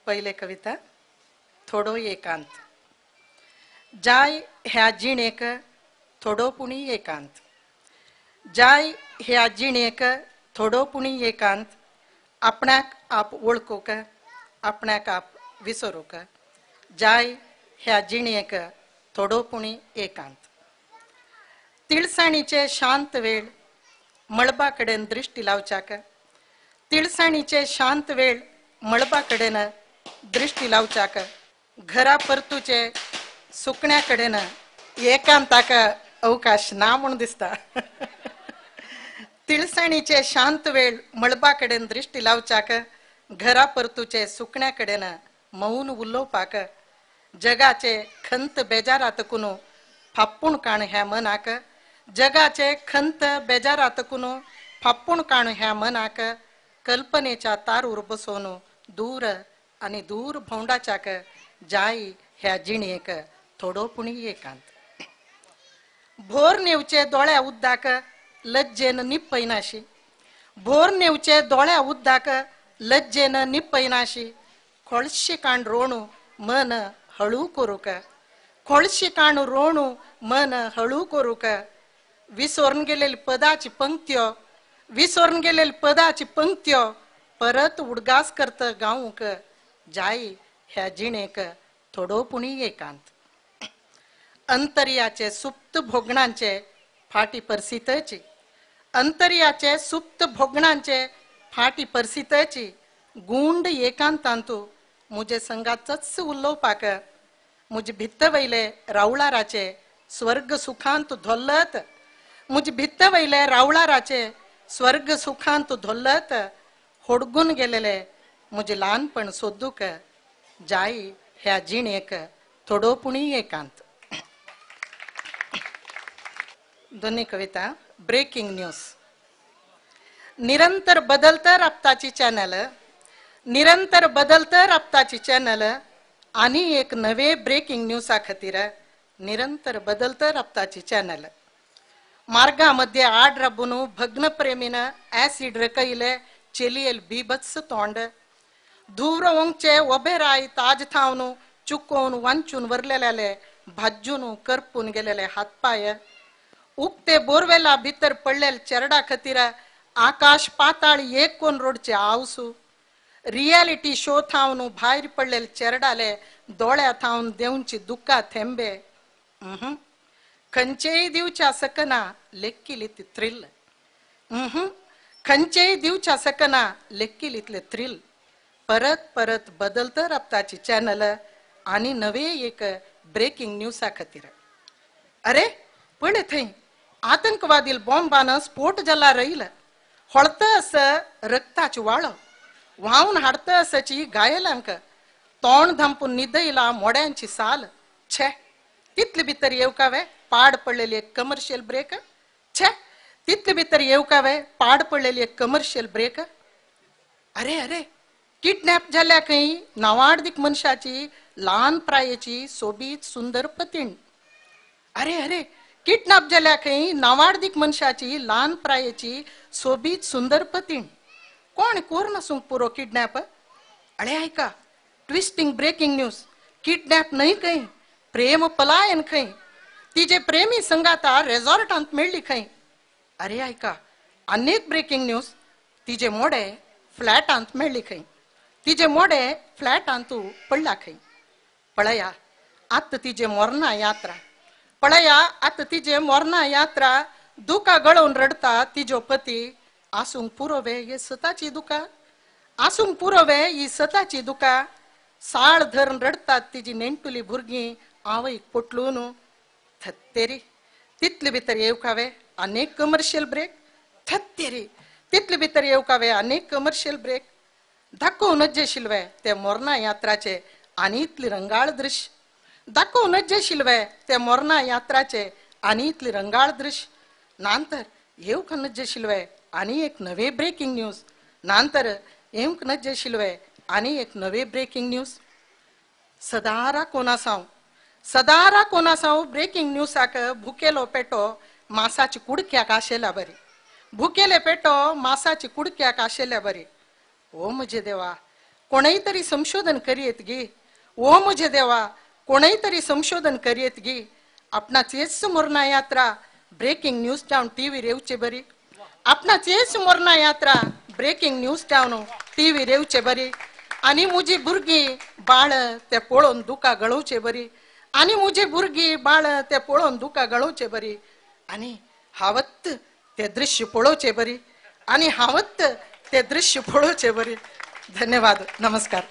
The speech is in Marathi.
पहिले कविता थोडो एकांत. जाय ह्या जिणेक थोडो पुणी एकांत. जाय ह्या जिणेक थोडो पुणी एकांत. आपणाक आप ओळखोक आपणाक आप विसरूक. जाय ह्या जिणेक थोडो पुणी एकांत. तिळसाणीचे शांत वेळ मळबा कडेन दृष्टी लावच्याक. तिळसाणीचे शांत वेळ मळबा कडेन दृष्टी लावच्याक. घरा परतूचे सुकण्या कडेन एकांताक अवकाश ना म्हणून दिसता. तिळसाणीचे शांत वेळ मळबा कडेन दृष्टी लावच्याक. घरा परतूचे सुकण्या कडेन मौन उलोवपाक. जगाचे खंत बेजारात कुनो फापूण काण ह्या मनाक. जगाचे खंत बेजारात कुनो फापूण काण ह्या मनाक. कल्पनेच्या तारूर बसोन दूर आणि दूर भोंडाच्याक. जाय ह्या जिणेक थोडो पुणी एकांत. भोर नेवचे दोळ्या उद्दाक लज्जेन निपैनाशी. भोर नेवचे दोळ्या उद्दाक लज्जेन निपैनाशी. खोळशी काण रोणू मन हळू करूक. खोळशी काण रोणू मन हळू करूक. विसरून गेलेली पदाची पंक्त्यो विसरून गेलेली पदाची पंक्त्यो परत उडगास करत गाऊक. जाई ह्या जिणेक थोडो पुणी एकांत. अंतर्याचे सुप्त भोगणांचे फाटी परसितची. अंतर्याचे सुप्त भोगणांचे फाटी परसितची. गुंड एकांतांतू मुझे संगाचच उल्लोपाक. मुझे भित्त वैले रावळाराचे स्वर्ग सुखांत धोल्लत. मुझे भित्त वैले रावळाराचे स्वर्ग सुखांत धोल्लत. होडगून गेलेले मुझे लहानपण सोदूक. जाई ह्या जिणेक थोडो पुणी एकांत. दोन्ही कविता ब्रेकिंग न्यूज. निरंतर बदलतं राबताची चॅनल. निरंतर बदलतं राबताची चॅनल आणि एक नवे ब्रेकिंग न्यूजा खातीर निरंतर बदलतं राबताची चॅनल. मार्गामध्ये आड राबून भग्न प्रेमीन ऍसिड रकईले चेलियल बीभत्स तोंड. धूर ओंगचे उभे राय ताज थावून चुकोवन वांचून वरलेले भाजून करपून गेलेले हातपाय. उगते बोरवेला भितर पडलेले चेरडा खातीर आकाश पाताळ एक कोण रोडचे आवसू. रियालिटी शो थावून भायर पडलेले चेरडाले दोळ्या थावून देऊंची दुःखा थेंबे. खंचेय दिवच्या सकना लेक्किलित थ्रिल. खंचेय दिवच्या सकना लेक्किलितले थ्रिल. परत परत बदलतं राबताची चॅनल आणि नवे एक ब्रेकिंग न्यूजा खातीर. अरे पळय थंय आतंकवादी बॉम्बान स्फोट जाला रईल. होळत अस रक्ताची वाळ व्हावून हाडत असची घायलांक. तोंड धांपून निदयला मोड्यांची साल. छे तितले भितर येवकावे पाड पडलेली एक कमर्शियल ब्रेक. छे तितले भितर येवकावे पाड पडलेली एक कमर्शियल ब्रेक. अरे अरे किडनॅप झाल्या खंय नावाडदीक मनशाची लहान प्रायेची सोबीत सुंदर पतीण. अरे अरे किडनॅप झाल्या खंय नावाडदीक मनशाची लहान प्रायेची सोबीत सुंदर पतीण. कोण कोर नसूंक पुरो किडनॅप. अळे ऐका ट्विस्टिंग ब्रेकिंग न्यूज. किडनॅप नाही खंय प्रेम पलायन खंय. तिचे प्रेमी संगाता रेझॉर्टांत मेळ्ळी खंय. अरे ऐका अनेक ब्रेकिंग न्यूज. तिचे मोडे फ्लॅटांत मेळ्ळी खंय. तिचे मोडे फ्लॅटांतू पडला खंय. पळया आत तिचे मोरणा यात्रा. पळया आत तिचे मोरणा यात्रा. दुका गळून रडता तिजो पती. आसूंक पुरोवे हे सताची दुका. आसूंक पुरोवे ही सताची दुका. साळ धरून रडतात तिची नेंटुली भुरगीं आवयक पोटलून. थत्तेरी तितले भितर येवकावे अनेक कमर्शियल ब्रेक. थत्तेरी तितले भितर येवकावे अनेक कमर्शियल ब्रेक. दाखोवनच जे शिल्वे ते मोरणा यात्राचे आनी इतली रंगाळ दृश्य. दाखोवनच जे शिल्वे ते मोरणा यात्राचे आनी इतली रंगाळ दृश्य. नांतर येवकनच जे शिल्वे आनी एक नवे ब्रेकिंग न्यूज. नांतर येवकनच जे शिल्वे आनी एक नवे ब्रेकिंग न्यूज. सदारा कोणासाव ब्रेकिंग न्यूजाक भुकेलो पेटो मासाची कुडक्याक आशेल्या बरी. भुकेले पेटो मासाची कुडक्याक आशेल्या बरी. ओ म्हजे देवा कोणीही तरी संशोधन करीत गे ओ मुझे देवा कोणीही तरी संशोधन करीत गे आपणाच येच सुमरणा यात्रा ब्रेकिंग न्यूज टाउन टीव्ही रेवचे बरी आपणाच येच सुमरणा यात्रा ब्रेकिंग न्यूज टाउन टीव्ही रेवचे बरी आणि मुझी भुरगी बाळ ते पळोवन दुका गळोवचे बरी आणि मुझे भुरगी बाळ ते पळोवन दुका गळोवचे बरी आणि हावत ते दृश्य पळोवचे बरी आणि हावत ते दृश्य पळोवचे बरी. धन्यवाद. नमस्कार.